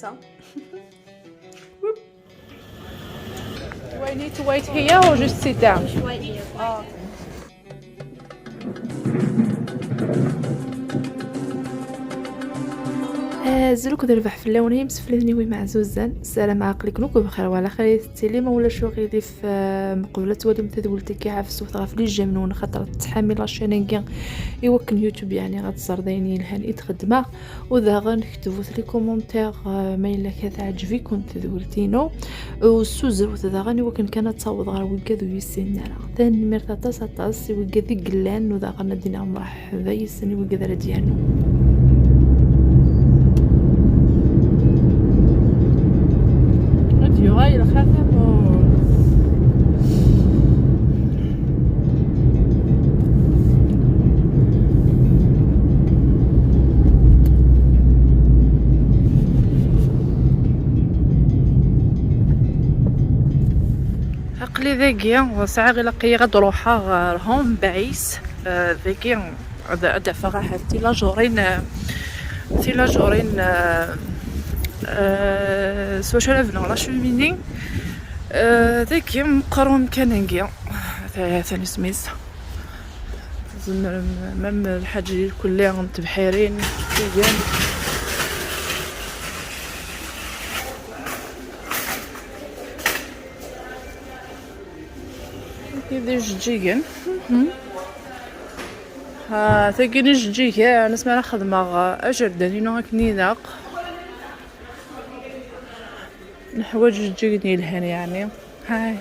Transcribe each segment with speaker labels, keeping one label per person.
Speaker 1: ça. Do I need to wait here or just sit down?
Speaker 2: Just wait here.
Speaker 1: Oh. زلوك دربح في اللون هي مسفلني وي معزوزان السلام عقلك نوك بخير وعلى خير التليمه ولا شو غيدي في مقبله ودم تدولتك كاع في السوق غاف لي جمنون خاطر تحمل لاشينينغ يوكن يوتيوب يعني غتصرديني لهان يتخدمه وذا غنكتبوا لي كومونتير ما الا كتعجبكم تدولتينو والسوزر وذا غني وكن كانت تصاوض غير وكذو يسننا ثاني مرتا تصاص وكذي قلان وذا غندينا مرحبا يسني وكذا ديالو غير الخاتم عقلي ذاكيا ساعة غير لقي غد روحها هون بعيس ذاكيا دافا راح تي لا جورين سوشيال افنو لا شوميني ذاكي مقارون كاننجيا ثاني سميس مم الحاجة كلها متبحرين كيان كذا جيجن ثاكي نجيجا نسمع خدمة اجر دانينو هكني ذاق نحوج جيني لهنا يعني هاي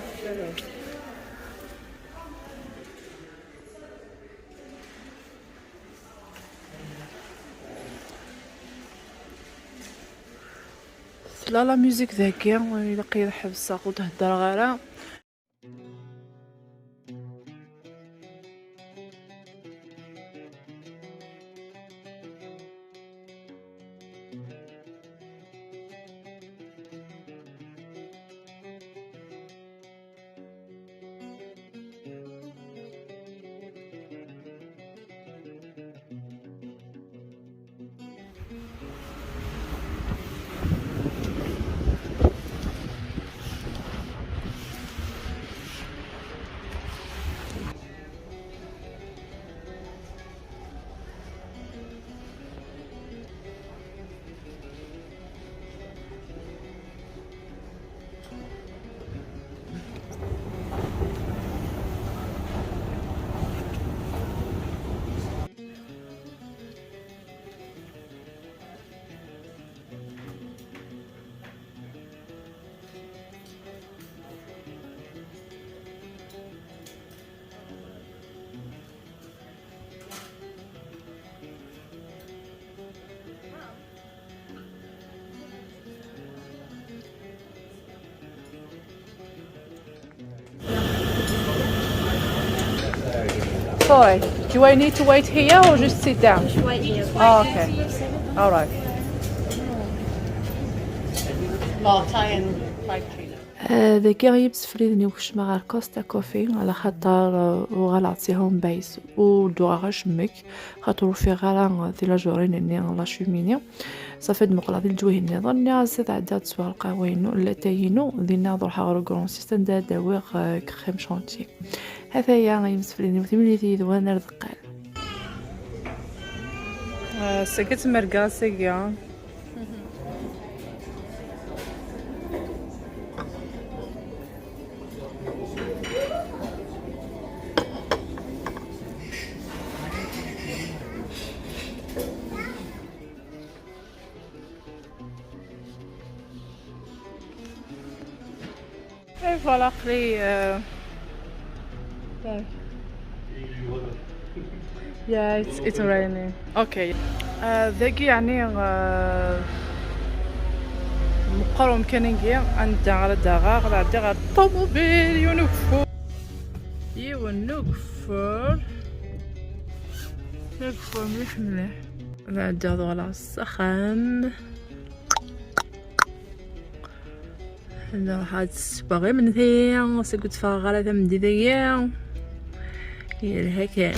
Speaker 1: لا ميوزيك ذاكية وإلا قيد حبسة وتهدر غيرها Sorry, do I need to wait here or just sit down?
Speaker 2: Just wait here.
Speaker 1: Oh, okay. All right.
Speaker 2: Latte and fried tuna.
Speaker 1: ذاكي غيب سفريدني وكش مع كوستا كوفي على خاطر وغلعطيهم بايس ودوغا غشمك خاطر في غالا في لاجورين اني لا شوميني صافي مقلاضي الجويه النظام زاد عدا تسوا القهوينو لا تاينو دينا نروح غير كرون سيستم دا داويغ كريم شونتي هذا يا غيب سفريدني وثمنيتي دوانا رزقال سكت مرقا سيا Et voilà, après, yeah, it's raining. Okay. ذاكي يعني مقارن كانينجي عند على دغاغ عندي غير الطوموبيل يونكفور مليح مليح عندي هذا على السخان راح تسبغي من هي سكت فغالة من ديديا هي الهكا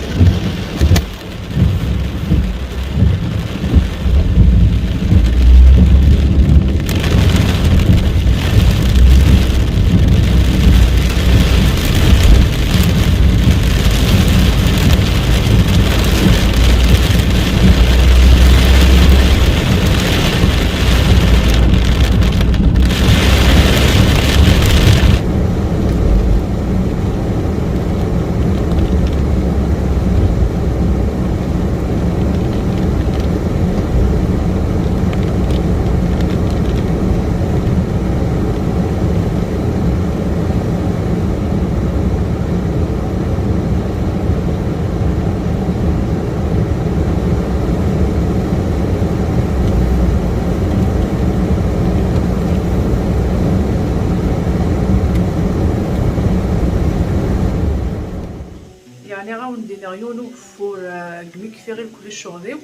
Speaker 1: يكفي غير كل شغلي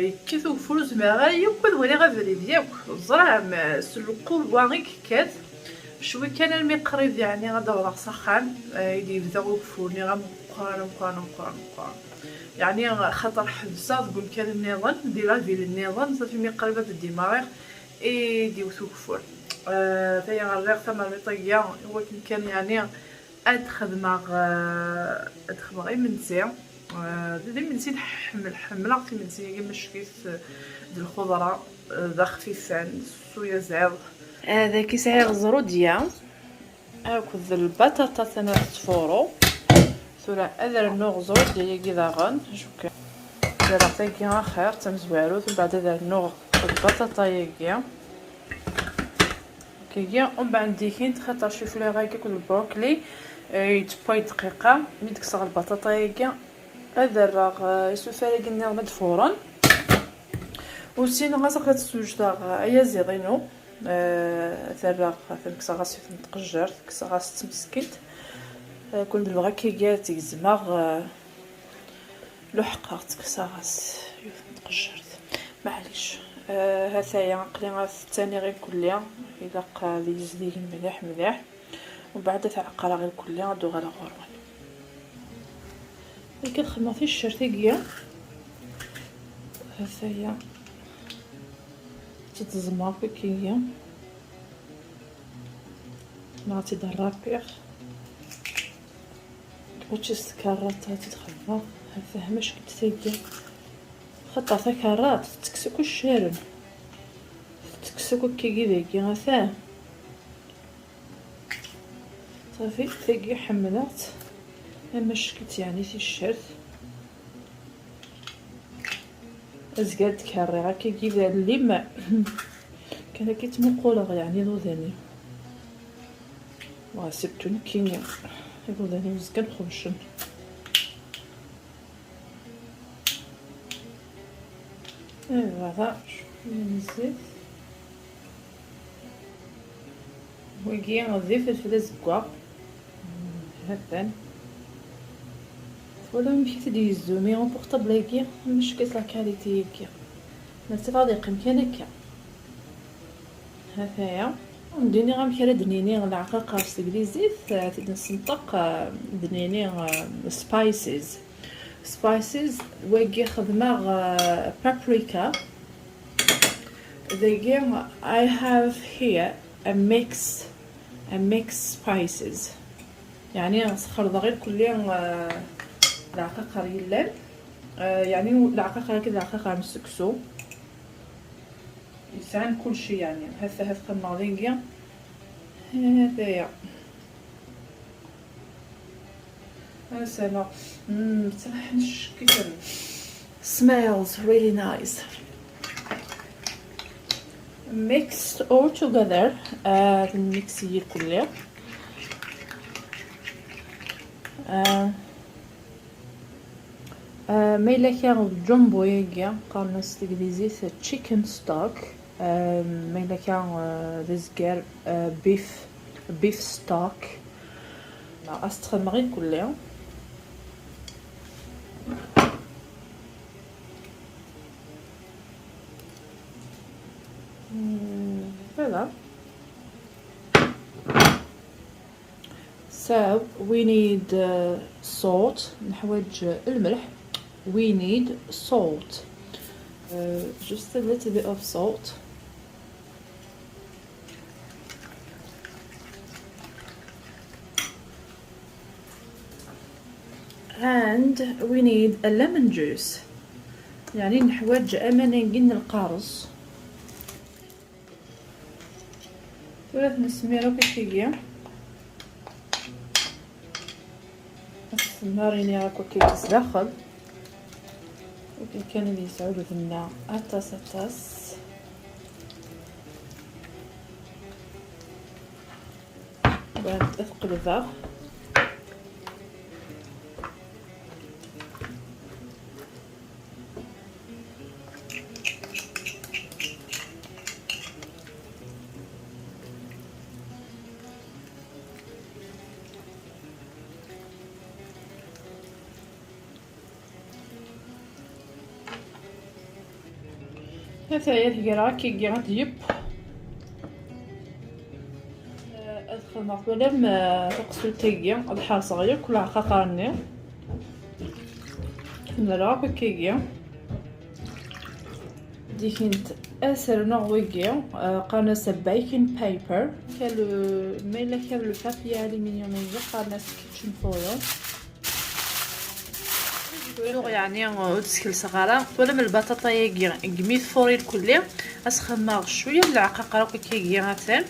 Speaker 1: يكثو فلوس ماغي يوكل ولا غافري ديالك زرع سلوكو واغي كات شوي كان المقريض يعني غدا ولا سخان يدي يبداو يكفوني غا مقارن يعني خاطر حبسه تقول كان النظام دي لا فيل النظام صافي مقريبه بالدماغ ديو توكفور تايا غير ثمر مطيه هو كان يعني ادخدم غير منسي دي منسي حمل عرفتي منسي كي مشكيت د الخضره دا خفيفان شويه زعير هذا كيسعي غزرو ديال اكل البطاطا تانا تفورو ثورا اذر نغزرو ديال كي داغن شوك دابا تاكي خير تمزوارو ثم بعد هذا النوغ البطاطا ياكي كيجي ومن بعد ديكين تخطر شي فلوغ هكاك البروكلي يتباي دقيقه ملي تكسر البطاطا ياكي هذا الراغ يسوفاري قلنا غد فورا وسين غاسق تسوج داغ ايا زيرينو ثراغ فنكسا غاسي نتقجر كسا غاس تمسكيت كون دبغا كيجا تيزماغ لو حقرت كسا غاس نتقجر معليش هاتايا نقلي غاس الثاني غير كليا الا قا لي يزديك مليح ومن بعد تعقر غير كليا غدو غالا غورمال ملي كنخدم في الشرتيكيه هاتايا تتزمر بكيه نعطي درابيغ وتشست كارات تتخبى فهمش كتسيدي خطا تا كارات تكسكو الشارن تكسكو كي داكي غثاه صافي تاكي حملات اما شكلت يعني في الشرت ازقاد كاري غاكي كيدا اللي ما كان كيتمقولغ يعني ذوداني واسبتو كيني ذوداني وزقاد خمشن هذا نزيد وكي نضيف الفلفل زكوا هكذا ولا مشيت ديزو مي اون بورطابل هكا مش كيس لا كاليتي هكا نرتفع ديق مكان هكا هكايا نديني غنمشي دنيني العقاق الانجليزي تقدر نسنطق دنيني سبايسز وكي خدمه بابريكا the I have here a mix spices يعني سخر غير كليا العقاق يلان يعني العقاق كذا العقاق مسكسو يسعن كل شيء يعني هذا الناضينيا هذايا سما بصراحه كيف smells really nice mixed all together الميكسي كله ميلا كان جumbo يجي قالنا استجليزي chicken stock ميلا كان رزقر beef stock استخدم كله هذا so we need salt نحوج الملح we need salt just a little bit of salt and we need a lemon juice يعني نحوج أمانة القارص ثلاث نسميرو كيكيا السماريني راكو كيكس داخل وكي كان اللي يسعودو لنا أطاس بعد أثقل ذا هذا هي الهيرا كي غاديب ادخل مقبله ما تقصل تيجي الحار صغير كل عقاقرني نرا كيجي ديكنت اسر نورويجي قناص بايكين بايبر كالو ميلا كالو بابي الومنيوم قناص كيتشن فويل يعني تسكيل صغيره ولا من البطاطا يجي قميت فوري الكلي اسخمر شويه العقاقره كيجي غاتين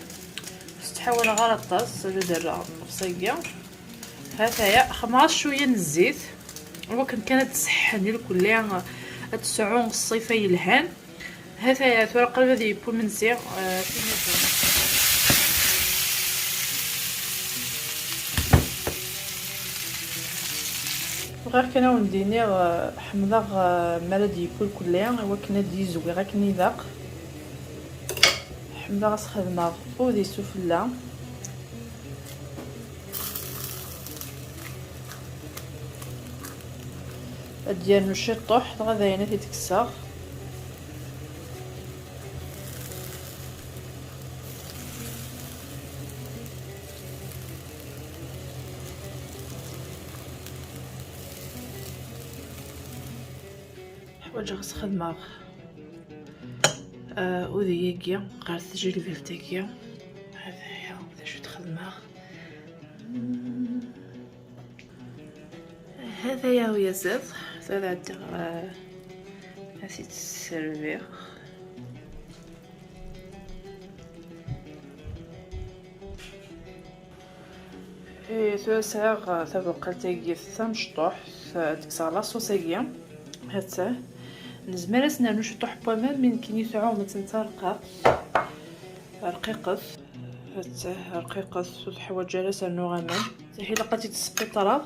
Speaker 1: تحول غلطاس درا بصيه هذايا خمر شويه الزيت ولكن كانت تسحني الكلي تسعون الصيفه يلهان هذايا تورق الذي بومنسي غير كنا ونديني حمضه مالدي كلها هو كنا دي زوي غير كني ذاق حمضه غنخدمها ودي سفله ديال الشطوح غادينا تيتكسر حوايج غنخدمها وديكيا غير تجي الفيلتيكيا هذايا باش تخدمها هذايا هو يزيد هذا عندي هاسي تسيرفير ساغ تبقى تاكي مشطوح تكسر لاصوصية هاتا نزمرس نانو شطوح بومام من كيني تعاو متنطرقه رقيقه هاتا رقيقه الحوايج جالسه نوغانا هي لقاتي تسقي طرا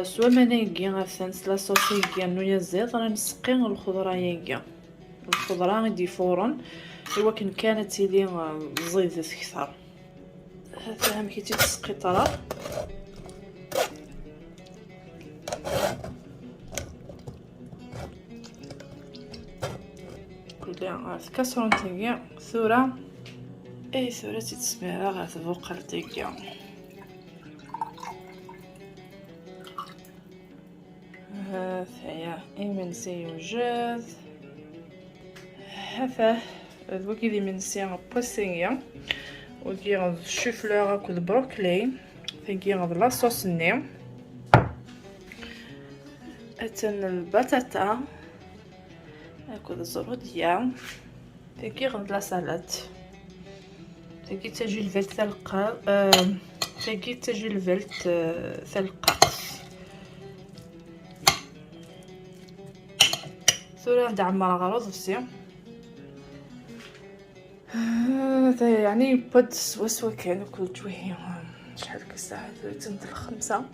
Speaker 1: سوا منايكي غاسان لاصوصية نويا زيت راه نسقي الخضره ياكيا الخضره غادي فورا ولكن كانت لي زيدت اكثر هذا هم كي تسقي طرا كلها كسرون تيجي ثورة اي ثورة تسميها غا تفوق تيجي هذايا إيمنسي يوجد هذا ذوكي دي منسي بوسينيا ودي غاد الشوفلور اكل البروكلي تيجي غاد لاصوص ني اتن البطاطا اكل الزروديه تيجي غاد لا سالاد تيجي تجي الفلت ثلقه تيجي تجي الفلت ثلقه ثورة دعمر غرض فسي هذا يعني بود سوا كانوا كل جويه شحال كساعه تنت الخمسة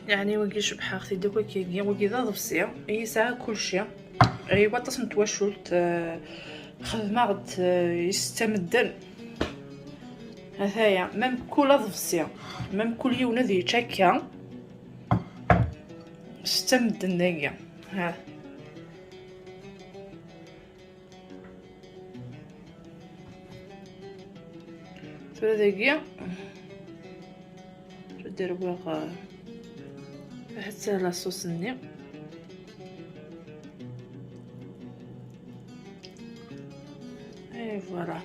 Speaker 1: يعني وكي شبحه اختي دوكا كي وكي ضاف فسي اي ساعه كلشي اي وطاس نتواشلت خدمه غد يستمدن هذايا ميم كل ضفسي ميم كل يوم ذي تشاكا استمدن داكيا ها داكيا ندير بواق حتى لاصوص ني اي فوالا